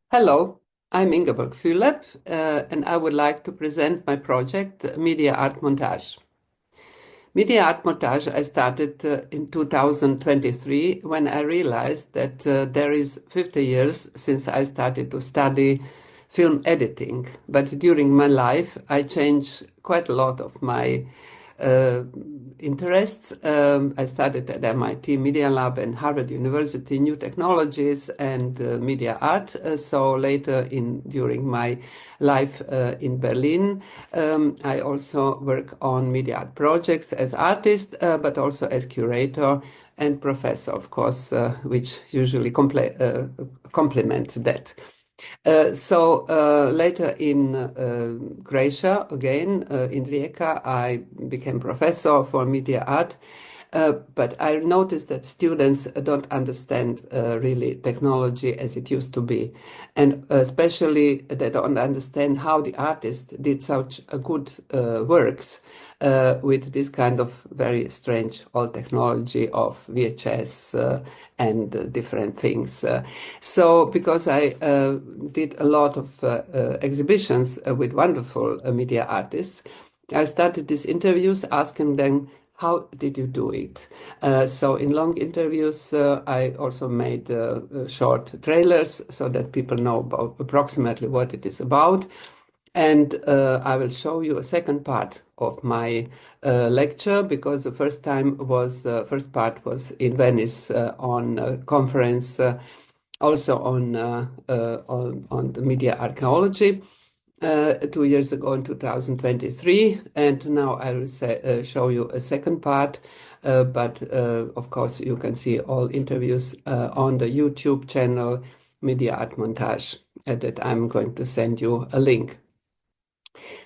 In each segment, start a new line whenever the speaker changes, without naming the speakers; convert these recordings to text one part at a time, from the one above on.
Hello, I'm Ingeborg Philip, and I would like to present my project, MediaArt Montage. MediaArt Montage I started in 2023 when I realized that there is 50 years since I started to study film editing. But during my life, I changed quite a lot of my uh, interests. I studied at MIT Media Lab and Harvard University New Technologies and Media Art. So later during my life in Berlin, I also work on media art projects as artist, but also as curator and professor, of course, which usually complement that. Later in Croatia, again in Rijeka, I became professor for media art. But I noticed that students don't understand really technology as it used to be. And especially they don't understand how the artist did such a good works with this kind of very strange old technology of VHS and different things. So because I did a lot of exhibitions with wonderful media artists, I started these interviews asking them, how did you do it? So in long interviews, I also made short trailers so that people know about approximately what it is about. And I will show you a second part of my lecture because the first part was in Venice on a conference also on the media archaeology 2 years ago in 2023, and now I will show you a second part. But of course, you can see all interviews on the YouTube channel MediaArt Montage that I'm going to send you a link.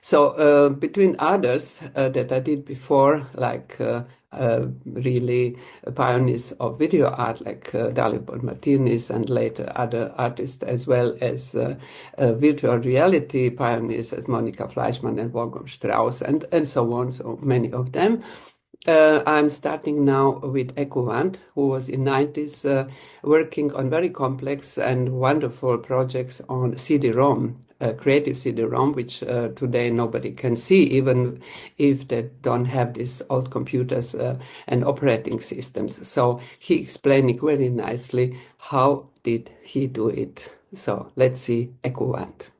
So between others that I did before, like really pioneers of video art like Dalibor Martinez and later other artists, as well as virtual reality pioneers as Monika Fleischmann and Wolfgang Strauss and so on, so many of them. I'm starting now with Ekuvant, who was in 90s working on very complex and wonderful projects on CD-ROM, creative CD-ROM, which today nobody can see, even if they don't have these old computers and operating systems. So he explained it very nicely how did he do it. So let's see Ekuvant.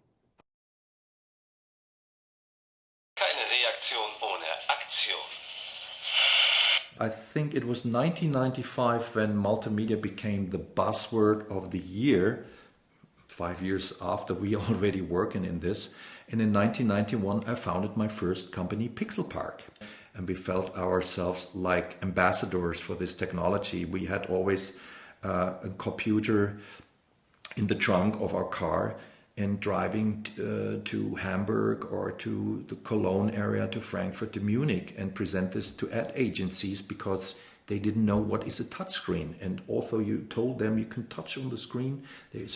Keine Reaktion ohne Aktion.
I think it was 1995 when multimedia became the buzzword of the year, 5 years after we already working in this. And in 1991, I founded my first company, Pixel Park. And we felt ourselves like ambassadors for this technology. We had always a computer in the trunk of our car and driving to Hamburg or to the Cologne area, to Frankfurt, to Munich, and present this to ad agencies because they didn't know what is a touchscreen. And although you told them you can touch on the screen, they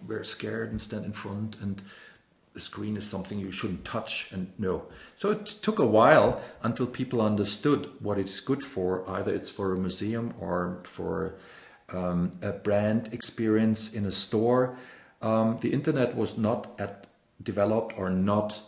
were scared and stand in front, and the screen is something you shouldn't touch, and no. So it took a while until people understood what it's good for. Either it's for a museum or for a brand experience in a store. The internet was not developed or not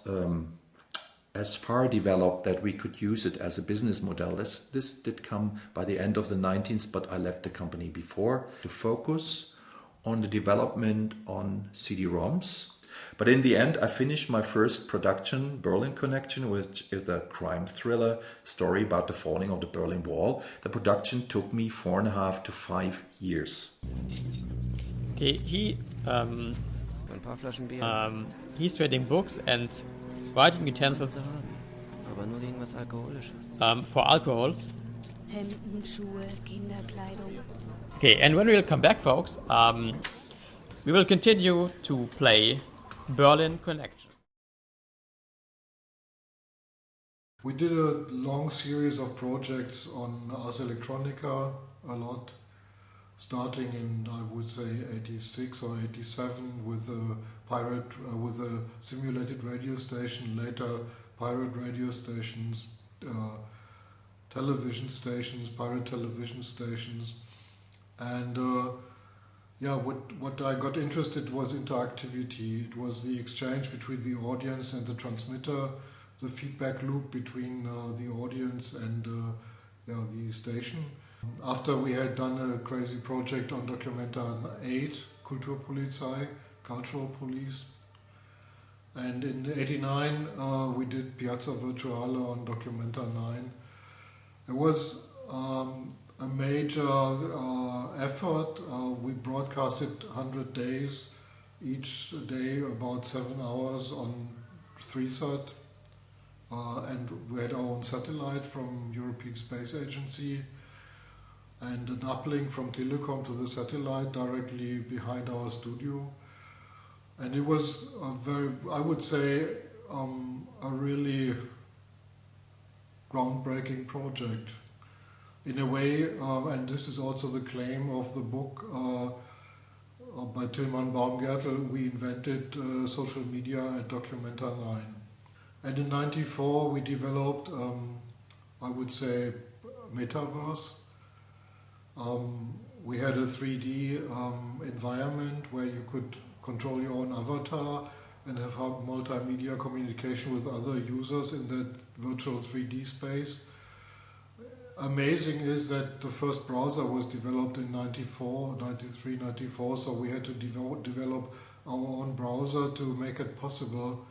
as far developed that we could use it as a business model. This did come by the end of the 90s, but I left the company before to focus on the development on CD-ROMs. But in the end, I finished my first production, Berlin Connection, which is the crime thriller story about the falling of the Berlin Wall. The production took me 4.5 to 5 years.
Okay, he's reading books and writing utensils
Aber nur gegen was Alkoholisches.
for alcohol.
Hemden, Schuhe, Kinderkleidung.
Okay, and when we'll come back, folks, we will continue to play Berlin Connection.
We did a long series of projects on Ars Electronica, a lot, starting in, I would say, 86 or 87 with a simulated radio station, later pirate radio stations, television stations, pirate television stations, and Yeah, what I got interested was interactivity. It was the exchange between the audience and the transmitter, the feedback loop between the audience and the station. After we had done a crazy project on Documenta 8, Kulturpolizei, Cultural Police, and in '89 we did Piazza Virtuale on Documenta 9. It was a major effort. We broadcasted 100 days, each day about 7 hours on 3sat. And we had our own satellite from European Space Agency and an uplink from Telecom to the satellite directly behind our studio. And it was a very, I would say, a really groundbreaking project. In a way, and this is also the claim of the book by Tilman Baumgärtel, we invented social media at Documenta 9. And in '94 we developed, I would say, metaverse. We had a 3D environment where you could control your own avatar and have multimedia communication with other users in that virtual 3D space. Amazing is that the first browser was developed in '93, '94, so we had to develop our own browser to make it possible.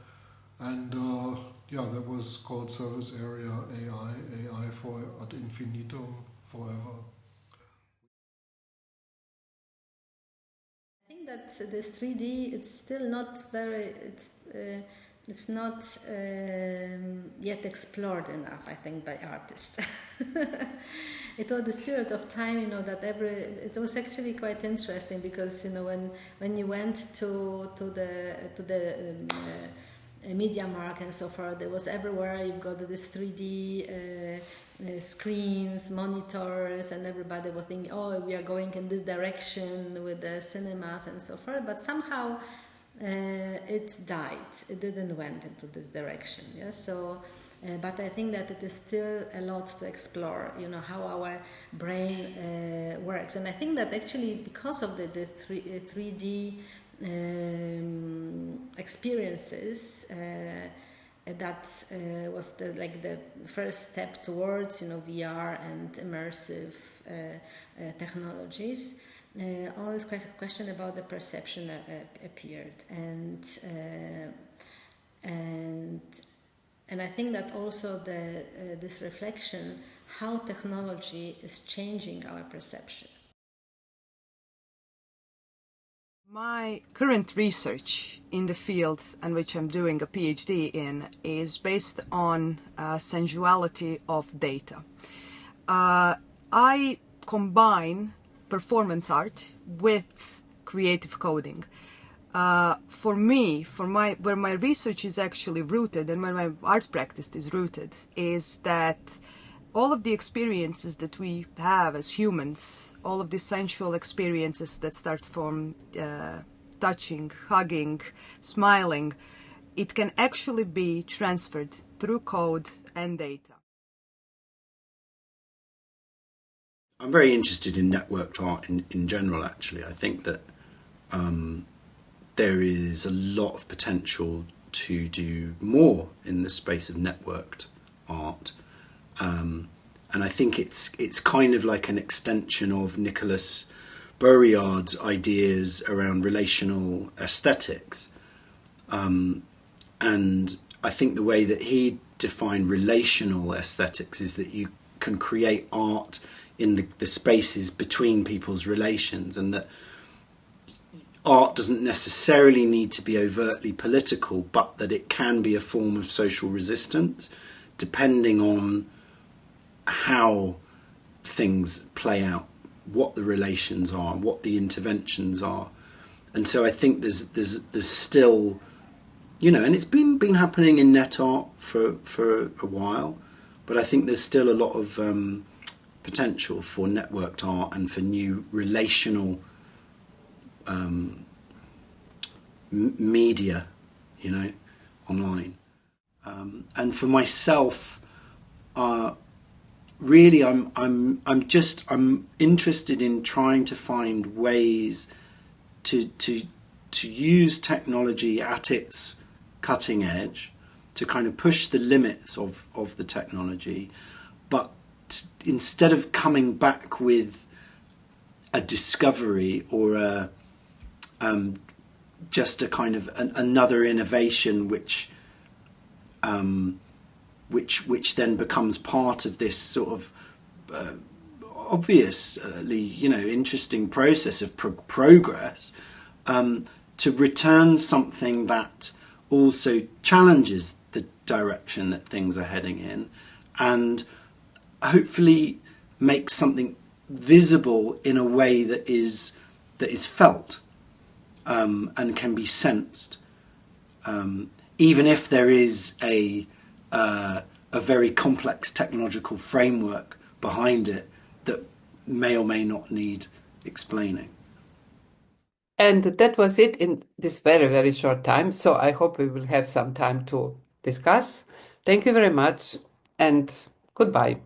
And that was called Service Area AI for ad infinitum, forever.
I think that this 3D, it's still not very, it's not yet explored enough, I think, by artists. It was the spirit of time, that it was actually quite interesting because, when you went to the media mark and so forth, there was everywhere, you've got this 3D screens, monitors, and everybody was thinking, oh, we are going in this direction with the cinemas and so forth, but somehow it died. It didn't went into this direction. Yeah? So, but I think that it is still a lot to explore. How our brain works, and I think that actually because of the 3D experiences, that was the first step towards VR and immersive technologies. All this question about the perception appeared, and I think that also this reflection how technology is changing our perception.
My current research in the fields in which I'm doing a PhD in is based on sensuality of data. I combine performance art with creative coding. For me, where my research is actually rooted and where my art practice is rooted is that all of the experiences that we have as humans, all of the sensual experiences that start from touching, hugging, smiling, it can actually be transferred through code and data.
I'm very interested in networked art in general, actually. I think that there is a lot of potential to do more in the space of networked art. And I think it's kind of like an extension of Nicholas Bourriard's ideas around relational aesthetics. And I think the way that he defined relational aesthetics is that you can create art in the spaces between people's relations, and that art doesn't necessarily need to be overtly political, but that it can be a form of social resistance depending on how things play out, what the relations are, what the interventions are. And so I think there's still, and it's been happening in net art for a while, but I think there's still a lot of potential for networked art and for new relational media, online. And for myself, really, I'm interested in trying to find ways to use technology at its cutting edge, to kind of push the limits of the technology, but instead of coming back with a discovery or just a kind of another innovation which then becomes part of this sort of obviously, interesting process of progress, to return something that also challenges the direction that things are heading in, and hopefully makes something visible in a way that is felt and can be sensed, even if there is a very complex technological framework behind it that may or may not need explaining.
And that was it in this very, very short time. So I hope we will have some time to discuss. Thank you very much and goodbye.